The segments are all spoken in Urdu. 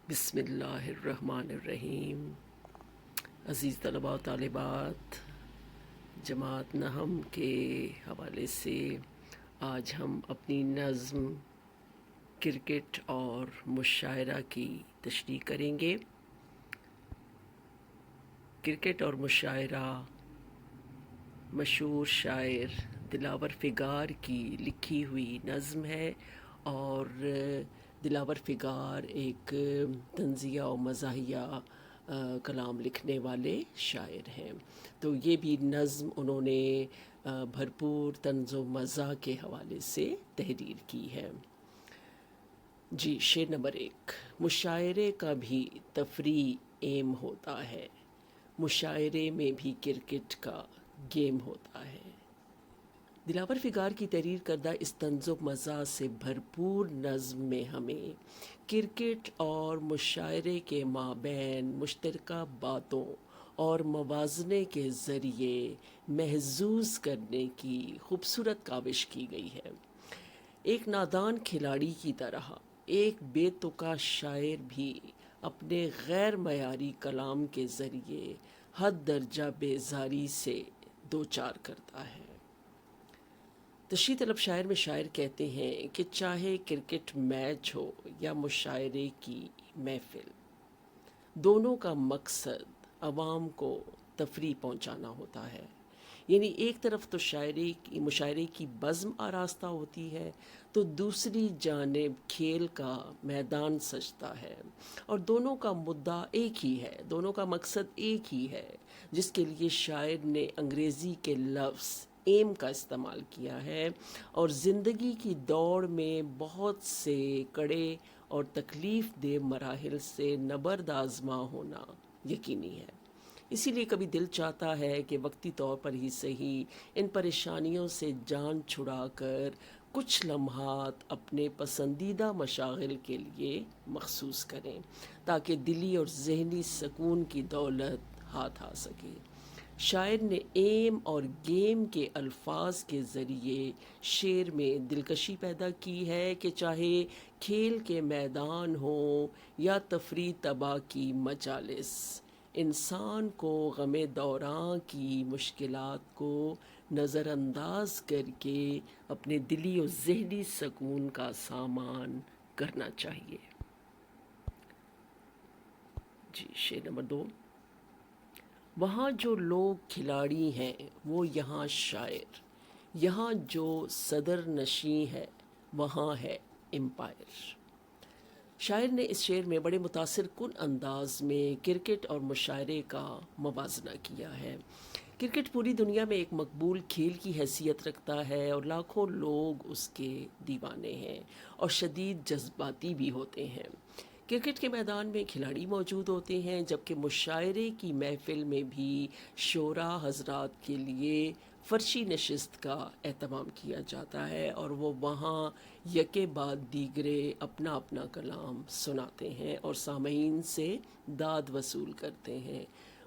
بسم اللہ الرحمن الرحیم۔ عزیز طلباء و طالبات، جماعت نہم کے حوالے سے آج ہم اپنی نظم کرکٹ اور مشاعرہ کی تشریح کریں گے۔ کرکٹ اور مشاعرہ مشہور شاعر دلاور فگار کی لکھی ہوئی نظم ہے، اور دلاور فگار ایک طنزیہ و مزاحیہ کلام لکھنے والے شاعر ہیں، تو یہ بھی نظم انہوں نے بھرپور طنز و مزاح کے حوالے سے تحریر کی ہے۔ جی، شعر نمبر 1۔ مشاعرے کا بھی تفریح ایم ہوتا ہے، مشاعرے میں بھی کرکٹ کا گیم ہوتا ہے۔ دلاور فگار کی تحریر کردہ اس طنز و مزاح سے بھرپور نظم میں ہمیں کرکٹ اور مشاعرے کے مابین مشترکہ باتوں اور موازنے کے ذریعے محظوظ کرنے کی خوبصورت کاوش کی گئی ہے۔ ایک نادان کھلاڑی کی طرح ایک بے تکا شاعر بھی اپنے غیر معیاری کلام کے ذریعے حد درجہ بیزاری سے دوچار کرتا ہے۔ تشریح طلب شاعر میں شاعر کہتے ہیں کہ چاہے کرکٹ میچ ہو یا مشاعرے کی محفل، دونوں کا مقصد عوام کو تفریح پہنچانا ہوتا ہے۔ یعنی ایک طرف تو مشاعرے کی بزم آراستہ ہوتی ہے، تو دوسری جانب کھیل کا میدان سجتا ہے، اور دونوں کا مدعا ایک ہی ہے، دونوں کا مقصد ایک ہی ہے، جس کے لیے شاعر نے انگریزی کے لفظ ایم کا استعمال کیا ہے، اور زندگی کی دوڑ میں بہت سے کڑے اور تکلیف دہ مراحل سے نبرد آزما ہونا یقینی ہے۔ اسی لیے کبھی دل چاہتا ہے کہ وقتی طور پر ہی صحیح ان پریشانیوں سے جان چھڑا کر کچھ لمحات اپنے پسندیدہ مشاغل کے لیے مخصوص کریں، تاکہ دلی اور ذہنی سکون کی دولت ہاتھ آ سکے۔ شاعر نے ایم اور گیم کے الفاظ کے ذریعے شعر میں دلکشی پیدا کی ہے کہ چاہے کھیل کے میدان ہوں یا تفریح طبع کی مجالس، انسان کو غم دوراں کی مشکلات کو نظر انداز کر کے اپنے دلی و ذہنی سکون کا سامان کرنا چاہیے۔ جی، شعر نمبر 2۔ وہاں جو لوگ کھلاڑی ہیں وہ یہاں شاعر، یہاں جو صدر نشیں ہے وہاں ہے امپائر۔ شاعر نے اس شعر میں بڑے متاثر کن انداز میں کرکٹ اور مشاعرے کا موازنہ کیا ہے۔ کرکٹ پوری دنیا میں ایک مقبول کھیل کی حیثیت رکھتا ہے، اور لاکھوں لوگ اس کے دیوانے ہیں اور شدید جذباتی بھی ہوتے ہیں۔ کرکٹ کے میدان میں کھلاڑی موجود ہوتے ہیں، جبکہ مشاعرے کی محفل میں بھی شعراء حضرات کے لیے فرشی نشست کا اہتمام کیا جاتا ہے، اور وہ وہاں یکے بعد دیگرے اپنا اپنا کلام سناتے ہیں اور سامعین سے داد وصول کرتے ہیں۔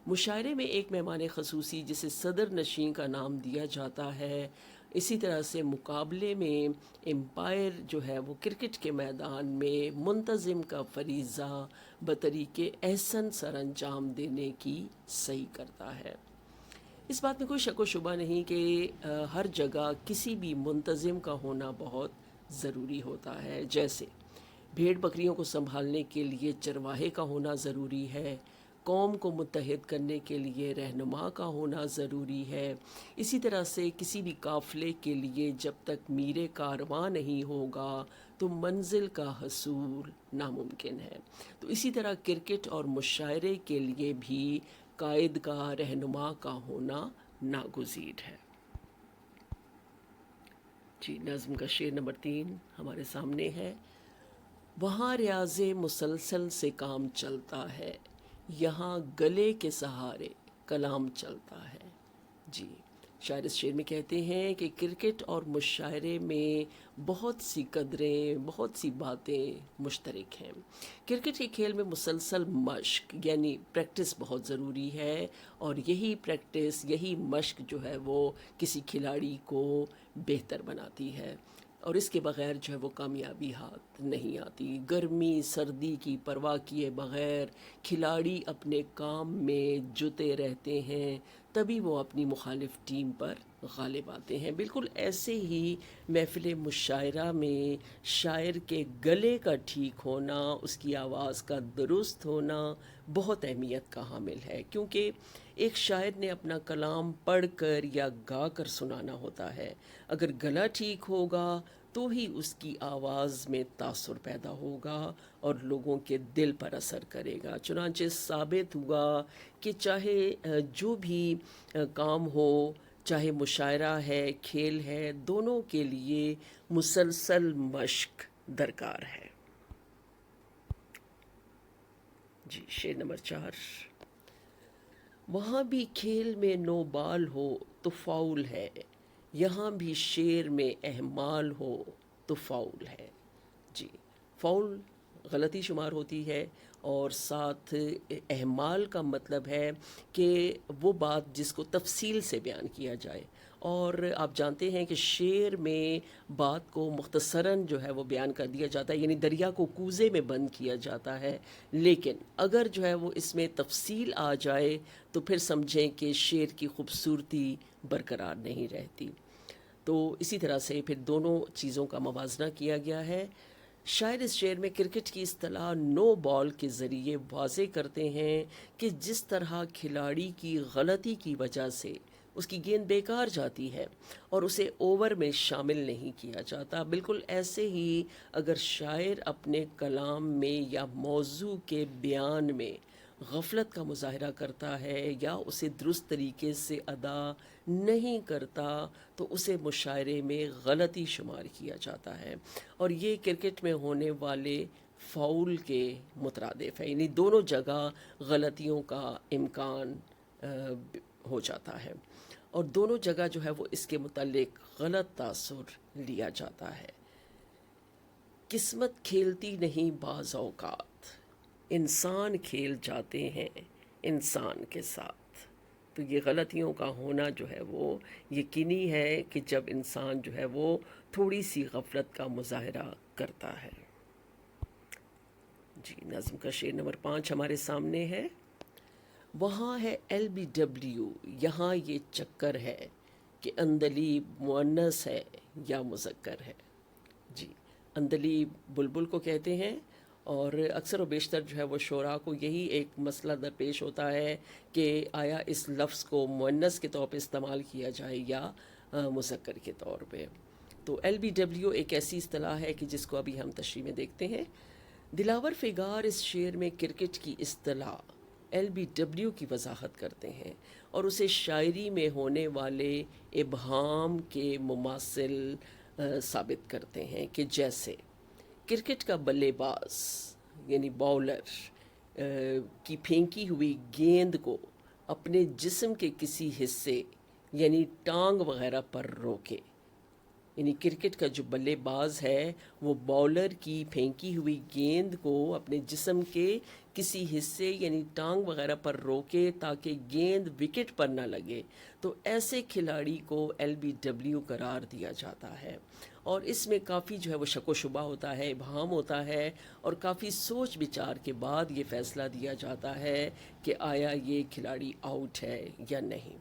مشاعرے میں ایک مہمان خصوصی جسے صدر نشین کا نام دیا جاتا ہے، اسی طرح سے مقابلے میں امپائر جو ہے وہ کرکٹ کے میدان میں منتظم کا فریضہ بطریق احسن سر انجام دینے کی صحیح کرتا ہے۔ اس بات میں کوئی شک و شبہ نہیں کہ ہر جگہ کسی بھی منتظم کا ہونا بہت ضروری ہوتا ہے، جیسے بھیڑ بکریوں کو سنبھالنے کے لیے چرواہے کا ہونا ضروری ہے، قوم کو متحد کرنے کے لیے رہنما کا ہونا ضروری ہے۔ اسی طرح سے کسی بھی قافلے کے لیے جب تک میر کارواں نہیں ہوگا تو منزل کا حصول ناممکن ہے۔ تو اسی طرح کرکٹ اور مشاعرے کے لیے بھی قائد کا، رہنما کا ہونا ناگزیر ہے۔ جی، نظم کا شعر نمبر 3 ہمارے سامنے ہے۔ وہاں ریاض مسلسل سے کام چلتا ہے، یہاں گلے کے سہارے کلام چلتا ہے۔ جی، شاعر اس شعر میں کہتے ہیں کہ کرکٹ اور مشاعرے میں بہت سی قدریں، بہت سی باتیں مشترک ہیں۔ کرکٹ کے کھیل میں مسلسل مشق یعنی پریکٹس بہت ضروری ہے، اور یہی پریکٹس، یہی مشق جو ہے وہ کسی کھلاڑی کو بہتر بناتی ہے۔ اور اس کے بغیر جو ہے وہ کامیابی ہاتھ نہیں آتی۔ گرمی سردی کی پرواہ کیے بغیر کھلاڑی اپنے کام میں جتے رہتے ہیں، تبھی وہ اپنی مخالف ٹیم پر غالب آتے ہیں۔ بالکل ایسے ہی محفل مشاعرہ میں شاعر کے گلے کا ٹھیک ہونا، اس کی آواز کا درست ہونا بہت اہمیت کا حامل ہے، کیونکہ ایک شاعر نے اپنا کلام پڑھ کر یا گا کر سنانا ہوتا ہے۔ اگر گلا ٹھیک ہوگا تو ہی اس کی آواز میں تاثر پیدا ہوگا اور لوگوں کے دل پر اثر کرے گا۔ چنانچہ ثابت ہوا کہ چاہے جو بھی کام ہو، چاہے مشاعرہ ہے، کھیل ہے، دونوں کے لیے مسلسل مشق درکار ہے۔ جی، شعر نمبر 4۔ وہاں بھی کھیل میں نو بال ہو تو فاؤل ہے، یہاں بھی شعر میں اہمال ہو تو فاؤل ہے۔ جی، فاؤل غلطی شمار ہوتی ہے، اور ساتھ اہمال کا مطلب ہے کہ وہ بات جس کو تفصیل سے بیان کیا جائے، اور آپ جانتے ہیں کہ شعر میں بات کو مختصراً جو ہے وہ بیان کر دیا جاتا ہے، یعنی دریا کو کوزے میں بند کیا جاتا ہے، لیکن اگر جو ہے وہ اس میں تفصیل آ جائے تو پھر سمجھیں کہ شعر کی خوبصورتی برقرار نہیں رہتی۔ تو اسی طرح سے پھر دونوں چیزوں کا موازنہ کیا گیا ہے۔ شاعر اس شعر میں کرکٹ کی اصطلاح نو بال کے ذریعے واضح کرتے ہیں کہ جس طرح کھلاڑی کی غلطی کی وجہ سے اس کی گیند بیکار جاتی ہے اور اسے اوور میں شامل نہیں کیا جاتا، بالکل ایسے ہی اگر شاعر اپنے کلام میں یا موضوع کے بیان میں غفلت کا مظاہرہ کرتا ہے یا اسے درست طریقے سے ادا نہیں کرتا تو اسے مشاعرے میں غلطی شمار کیا جاتا ہے، اور یہ کرکٹ میں ہونے والے فاؤل کے مترادف ہے، یعنی دونوں جگہ غلطیوں کا امکان ہو جاتا ہے، اور دونوں جگہ جو ہے وہ اس کے متعلق غلط تاثر لیا جاتا ہے۔ قسمت کھیلتی نہیں بعض اوقات، انسان کھیل جاتے ہیں انسان کے ساتھ۔ تو یہ غلطیوں کا ہونا جو ہے وہ یقینی ہے کہ جب انسان جو ہے وہ تھوڑی سی غفلت کا مظاہرہ کرتا ہے۔ جی، نظم کا شعر نمبر 5 ہمارے سامنے ہے۔ وہاں ہے LBW، یہاں یہ چکر ہے کہ اندلیب مؤنث ہے یا مذکر ہے۔ جی، اندلیب بلبل کو کہتے ہیں، اور اکثر و بیشتر جو ہے وہ شعراء کو یہی ایک مسئلہ درپیش ہوتا ہے کہ آیا اس لفظ کو مؤنث کے طور پہ استعمال کیا جائے یا مذکر کے طور پہ۔ تو LBW ایک ایسی اصطلاح ہے کہ جس کو ابھی ہم تشریح میں دیکھتے ہیں۔ دلاور فگار اس شعر میں کرکٹ کی اصطلاح LBW کی وضاحت کرتے ہیں اور اسے شاعری میں ہونے والے ابہام کے مماثل ثابت کرتے ہیں، کہ جیسے کرکٹ کا بلے باز یعنی باؤلر کی پھینکی ہوئی گیند کو اپنے جسم کے کسی حصے یعنی ٹانگ وغیرہ پر روکے، یعنی کرکٹ کا جو بلے باز ہے وہ باؤلر کی پھینکی ہوئی گیند کو اپنے جسم کے کسی حصے یعنی ٹانگ وغیرہ پر روکے تاکہ گیند وکٹ پر نہ لگے، تو ایسے کھلاڑی کو LBW قرار دیا جاتا ہے، اور اس میں کافی جو ہے وہ شک و شبہ ہوتا ہے، ابہام ہوتا ہے، اور کافی سوچ بچار کے بعد یہ فیصلہ دیا جاتا ہے کہ آیا یہ کھلاڑی آؤٹ ہے یا نہیں۔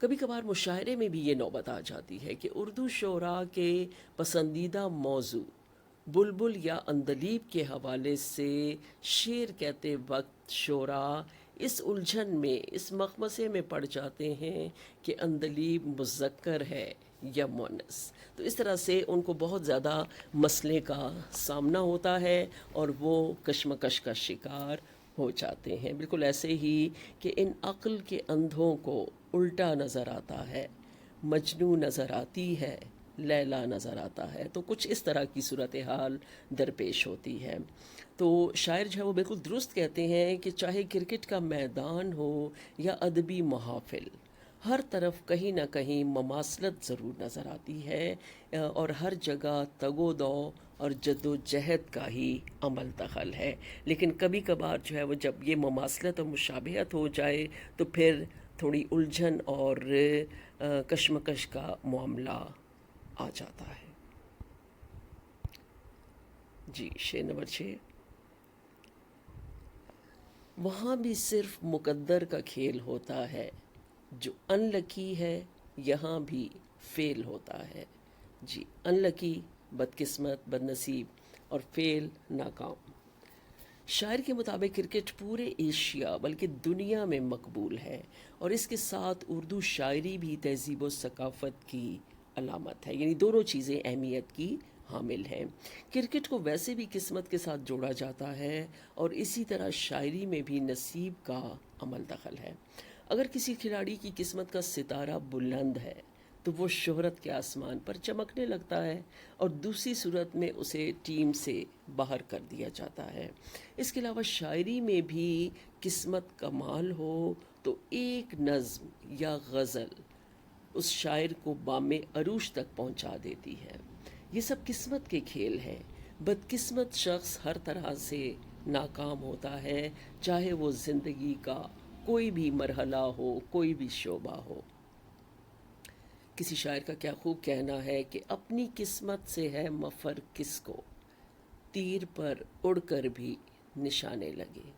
کبھی کبھار مشاعرے میں بھی یہ نوبت آ جاتی ہے کہ اردو شعراء کے پسندیدہ موضوع بلبل یا اندلیب کے حوالے سے شعر کہتے وقت شعراء اس الجھن میں، اس مخمصے میں پڑ جاتے ہیں کہ اندلیب مذکر ہے یا مؤنث۔ تو اس طرح سے ان کو بہت زیادہ مسئلے کا سامنا ہوتا ہے اور وہ کشمکش کا شکار ہو جاتے ہیں، بالکل ایسے ہی کہ ان عقل کے اندھوں کو الٹا نظر آتا ہے، مجنوں نظر آتی ہے، لیلا نظر آتا ہے۔ تو کچھ اس طرح کی صورتحال درپیش ہوتی ہے۔ تو شاعر جو ہے وہ بالکل درست کہتے ہیں کہ چاہے کرکٹ کا میدان ہو یا ادبی محافل، ہر طرف کہیں نہ کہیں مماثلت ضرور نظر آتی ہے، اور ہر جگہ تگ و دو اور جد و جہد کا ہی عمل دخل ہے، لیکن کبھی کبھار جو ہے وہ جب یہ مماثلت اور مشابہت ہو جائے تو پھر تھوڑی الجھن اور کشمکش کا معاملہ آ جاتا ہے۔ جی شعر نمبر 6۔ وہاں بھی صرف مقدر کا کھیل ہوتا ہے، جو ان لکی ہے یہاں بھی فیل ہوتا ہے۔ جی ان لکی بدقسمت، بد نصیب، اور فیل ناکام۔ شاعر کے مطابق کرکٹ پورے ایشیا بلکہ دنیا میں مقبول ہے، اور اس کے ساتھ اردو شاعری بھی تہذیب و ثقافت کی علامت ہے، یعنی دونوں چیزیں اہمیت کی حامل ہیں۔ کرکٹ کو ویسے بھی قسمت کے ساتھ جوڑا جاتا ہے، اور اسی طرح شاعری میں بھی نصیب کا عمل دخل ہے۔ اگر کسی کھلاڑی کی قسمت کا ستارہ بلند ہے تو وہ شہرت کے آسمان پر چمکنے لگتا ہے، اور دوسری صورت میں اسے ٹیم سے باہر کر دیا جاتا ہے۔ اس کے علاوہ شاعری میں بھی قسمت کا مال ہو تو ایک نظم یا غزل اس شاعر کو بام عروج تک پہنچا دیتی ہے۔ یہ سب قسمت کے کھیل ہیں۔ بدقسمت شخص ہر طرح سے ناکام ہوتا ہے، چاہے وہ زندگی کا کوئی بھی مرحلہ ہو، کوئی بھی شعبہ ہو۔ کسی شاعر کا کیا خوب کہنا ہے کہ اپنی قسمت سے ہے مفر کس کو، تیر پر اڑ کر بھی نشانے لگے۔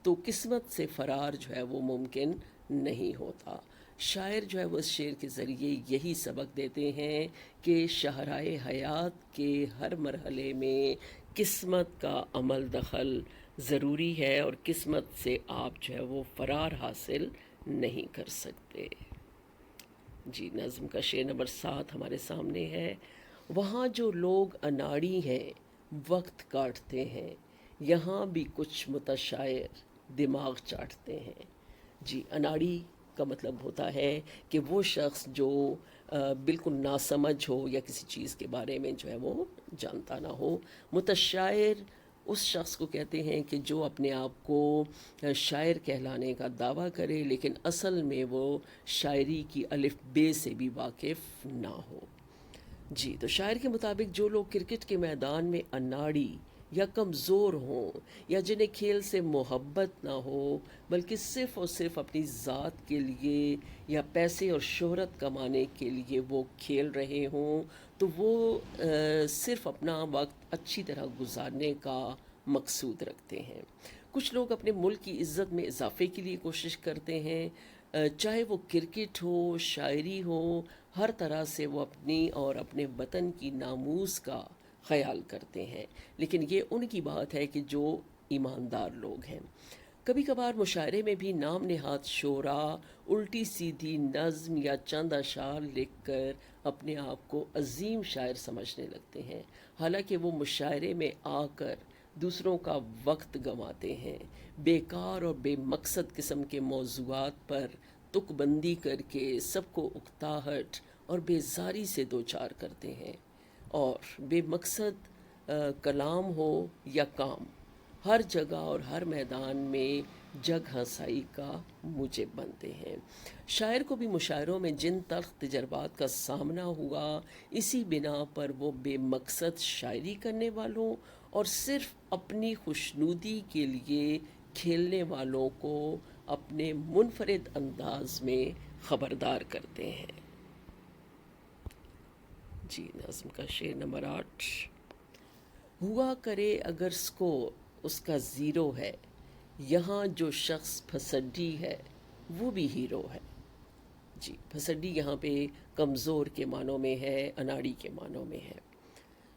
تو قسمت سے فرار جو ہے وہ ممکن نہیں ہوتا۔ شاعر جو ہے وہ اس شعر کے ذریعے یہی سبق دیتے ہیں کہ شاہراہ حیات کے ہر مرحلے میں قسمت کا عمل دخل ضروری ہے، اور قسمت سے آپ جو ہے وہ فرار حاصل نہیں کر سکتے۔ جی نظم کا شعر نمبر 7 ہمارے سامنے ہے۔ وہاں جو لوگ اناڑی ہیں وقت کاٹتے ہیں، یہاں بھی کچھ متشاعر دماغ چاٹتے ہیں۔ جی اناڑی کا مطلب ہوتا ہے کہ وہ شخص جو بالکل ناسمجھ ہو یا کسی چیز کے بارے میں جو ہے وہ جانتا نہ ہو۔ متشاعر اس شخص کو کہتے ہیں کہ جو اپنے آپ کو شاعر کہلانے کا دعویٰ کرے لیکن اصل میں وہ شاعری کی الف بے سے بھی واقف نہ ہو۔ جی تو شاعر کے مطابق جو لوگ کرکٹ کے میدان میں اناڑی یا کمزور ہوں، یا جنہیں کھیل سے محبت نہ ہو بلکہ صرف اور صرف اپنی ذات کے لیے یا پیسے اور شہرت کمانے کے لیے وہ کھیل رہے ہوں، تو وہ صرف اپنا وقت اچھی طرح گزارنے کا مقصود رکھتے ہیں۔ کچھ لوگ اپنے ملک کی عزت میں اضافے کے لیے کوشش کرتے ہیں، چاہے وہ کرکٹ ہو، شاعری ہو، ہر طرح سے وہ اپنی اور اپنے وطن کی ناموس کا خیال کرتے ہیں، لیکن یہ ان کی بات ہے کہ جو ایماندار لوگ ہیں۔ کبھی کبھار مشاعرے میں بھی نام نہاد شعراء الٹی سیدھی نظم یا چند اشعار لکھ کر اپنے آپ کو عظیم شاعر سمجھنے لگتے ہیں، حالانکہ وہ مشاعرے میں آ کر دوسروں کا وقت گنواتے ہیں، بیکار اور بے مقصد قسم کے موضوعات پر تک بندی کر کے سب کو اکتاہٹ اور بیزاری سے دوچار کرتے ہیں، اور بے مقصد کلام ہو یا کام، ہر جگہ اور ہر میدان میں جگ ہنسائی کا موجب بنتے ہیں۔ شاعر کو بھی مشاعروں میں جن تلخ تجربات کا سامنا ہوا، اسی بنا پر وہ بے مقصد شاعری کرنے والوں اور صرف اپنی خوشنودی کے لیے کھیلنے والوں کو اپنے منفرد انداز میں خبردار کرتے ہیں۔ جی نظم کا شعر نمبر 8۔ ہوا کرے اگر سکور اس کا زیرو ہے، یہاں جو شخص پھسڈی ہے وہ بھی ہیرو ہے۔ جی پھسڈی یہاں پہ کمزور کے معنوں میں ہے، اناڑی کے معنوں میں ہے۔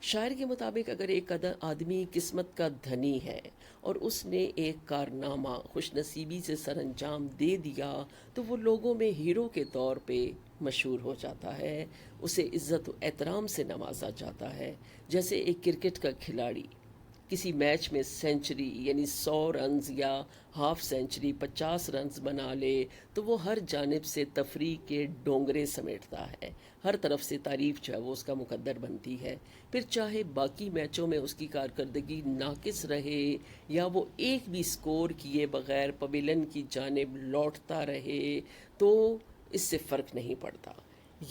شاعر کے مطابق اگر ایک آدمی قسمت کا دھنی ہے اور اس نے ایک کارنامہ خوش نصیبی سے سر انجام دے دیا تو وہ لوگوں میں ہیرو کے طور پہ مشہور ہو جاتا ہے، اسے عزت و احترام سے نوازا جاتا ہے۔ جیسے ایک کرکٹ کا کھلاڑی کسی میچ میں سینچری یعنی 100 رنز یا ہاف سینچری 50 رنز بنا لے تو وہ ہر جانب سے تفریح کے ڈونگرے سمیٹتا ہے، ہر طرف سے تعریف جو ہے وہ اس کا مقدر بنتی ہے۔ پھر چاہے باقی میچوں میں اس کی کارکردگی ناقص رہے یا وہ ایک بھی سکور کیے بغیر پویلن کی جانب لوٹتا رہے، تو اس سے فرق نہیں پڑتا۔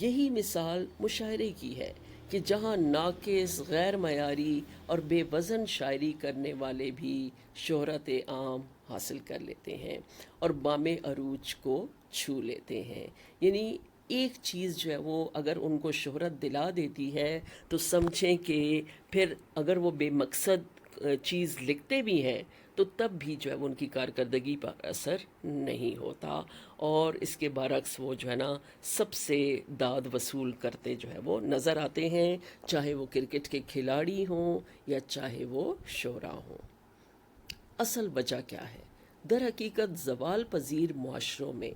یہی مثال مشاعرے کی ہے کہ جہاں ناقص، غیر معیاری اور بے وزن شاعری کرنے والے بھی شہرت عام حاصل کر لیتے ہیں اور بام عروج کو چھو لیتے ہیں۔ یعنی ایک چیز جو ہے وہ اگر ان کو شہرت دلا دیتی ہے تو سمجھیں کہ پھر اگر وہ بے مقصد چیز لکھتے بھی ہیں تو تب بھی جو ہے وہ ان کی کارکردگی پر اثر نہیں ہوتا، اور اس کے برعکس وہ جو ہے نا سب سے داد وصول کرتے جو ہے وہ نظر آتے ہیں، چاہے وہ کرکٹ کے کھلاڑی ہوں یا چاہے وہ شعراء ہوں۔ اصل وجہ کیا ہے؟ در حقیقت زوال پذیر معاشروں میں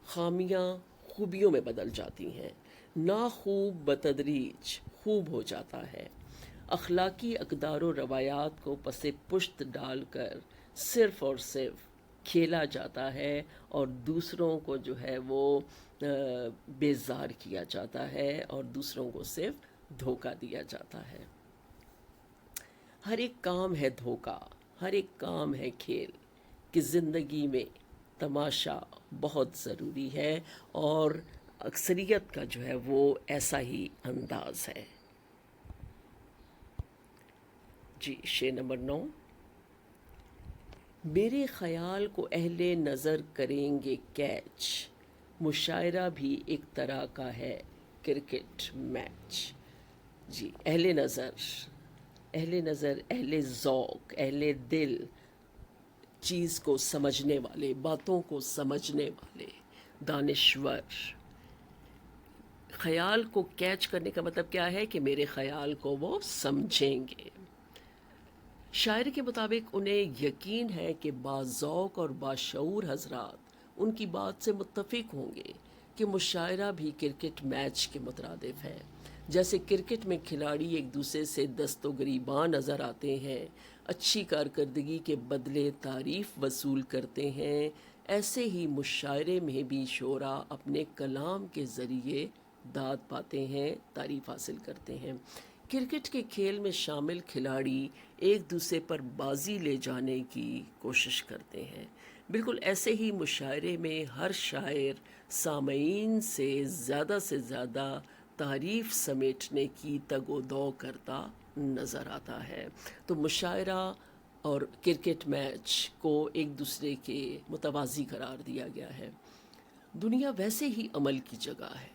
خامیاں خوبیوں میں بدل جاتی ہیں، ناخوب بتدریج خوب ہو جاتا ہے، اخلاقی اقدار و روایات کو پس پشت ڈال کر صرف اور صرف کھیلا جاتا ہے، اور دوسروں کو جو ہے وہ بیزار کیا جاتا ہے، اور دوسروں کو صرف دھوکہ دیا جاتا ہے۔ ہر ایک کام ہے دھوکہ، ہر ایک کام ہے کھیل، کہ زندگی میں تماشا بہت ضروری ہے، اور اکثریت کا جو ہے وہ ایسا ہی انداز ہے۔ جی، شعر نمبر 9۔ میرے خیال کو اہل نظر کریں گے کیچ، مشاعرہ بھی ایک طرح کا ہے کرکٹ میچ۔ جی، اہل نظر، اہل نظر، اہل ذوق، اہل دل، چیز کو سمجھنے والے، باتوں کو سمجھنے والے، دانشور۔ خیال کو کیچ کرنے کا مطلب کیا ہے؟ کہ میرے خیال کو وہ سمجھیں گے۔ شاعر کے مطابق انہیں یقین ہے کہ باذوق اور باشعور حضرات ان کی بات سے متفق ہوں گے کہ مشاعرہ بھی کرکٹ میچ کے مترادف ہے۔ جیسے کرکٹ میں کھلاڑی ایک دوسرے سے دست و گریباں نظر آتے ہیں، اچھی کارکردگی کے بدلے تعریف وصول کرتے ہیں، ایسے ہی مشاعرے میں بھی شعراء اپنے کلام کے ذریعے داد پاتے ہیں، تعریف حاصل کرتے ہیں۔ کرکٹ کے کھیل میں شامل کھلاڑی ایک دوسرے پر بازی لے جانے کی کوشش کرتے ہیں، بالکل ایسے ہی مشاعرے میں ہر شاعر سامعین سے زیادہ تعریف سمیٹنے کی تگ و دو کرتا نظر آتا ہے۔ تو مشاعرہ اور کرکٹ میچ کو ایک دوسرے کے متوازی قرار دیا گیا ہے۔ دنیا ویسے ہی عمل کی جگہ ہے،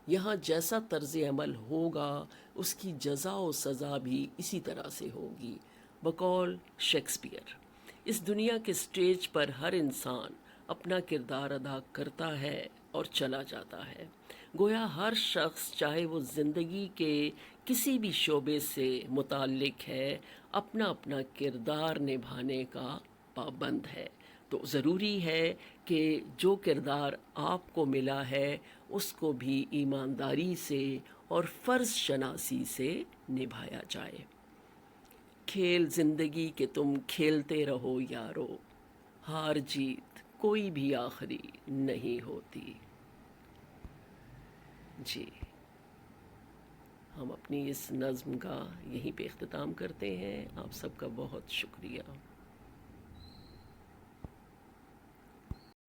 یہاں جیسا طرز عمل ہوگا اس کی جزا و سزا بھی اسی طرح سے ہوگی۔ بقول شیکسپیئر، اس دنیا کے سٹیج پر ہر انسان اپنا کردار ادا کرتا ہے اور چلا جاتا ہے، گویا ہر شخص چاہے وہ زندگی کے کسی بھی شعبے سے متعلق ہے اپنا اپنا کردار نبھانے کا پابند ہے۔ تو ضروری ہے کہ جو کردار آپ کو ملا ہے اس کو بھی ایمانداری سے اور فرض شناسی سے نبھایا جائے۔ کھیل زندگی کے تم کھیلتے رہو یارو، ہار جیت کوئی بھی آخری نہیں ہوتی۔ جی، ہم اپنی اس نظم کا یہیں پہ اختتام کرتے ہیں۔ آپ سب کا بہت شکریہ۔